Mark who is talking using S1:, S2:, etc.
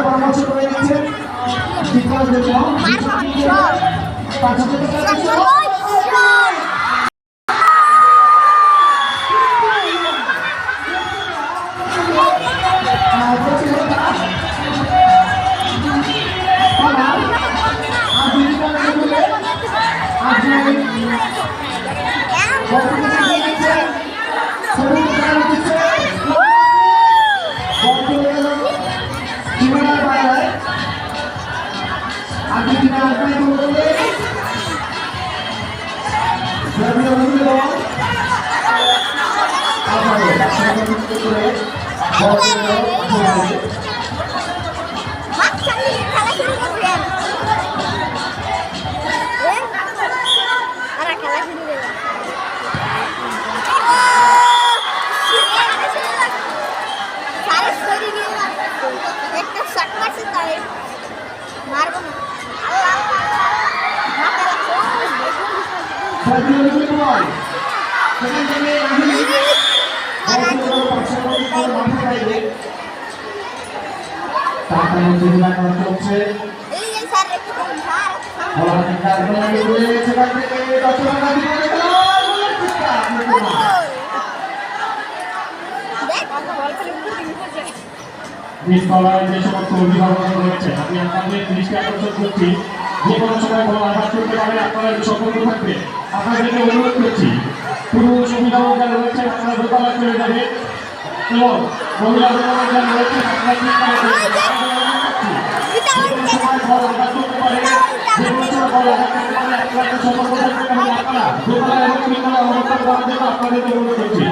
S1: পরামর্শ করে দিচ্ছেন শিক্ষার জন্য যে সমস্ত অভিভাবক রয়েছে আমি আপনাদের দৃষ্টি আকর্ষণ করছি যে কোনো সময় কোনো আঘাত করতে পারে আপনারা সতর্ক থাকবে আপনাদেরকে অনুরোধ করছি পুরুষ অভিভাবক যারা রয়েছেন আপনারা দোতলায় চলে যাবে এবং মহিলা অভিভাবক যারা রয়েছেন আপনারা আপনাদেরকে অনুরোধ করছি।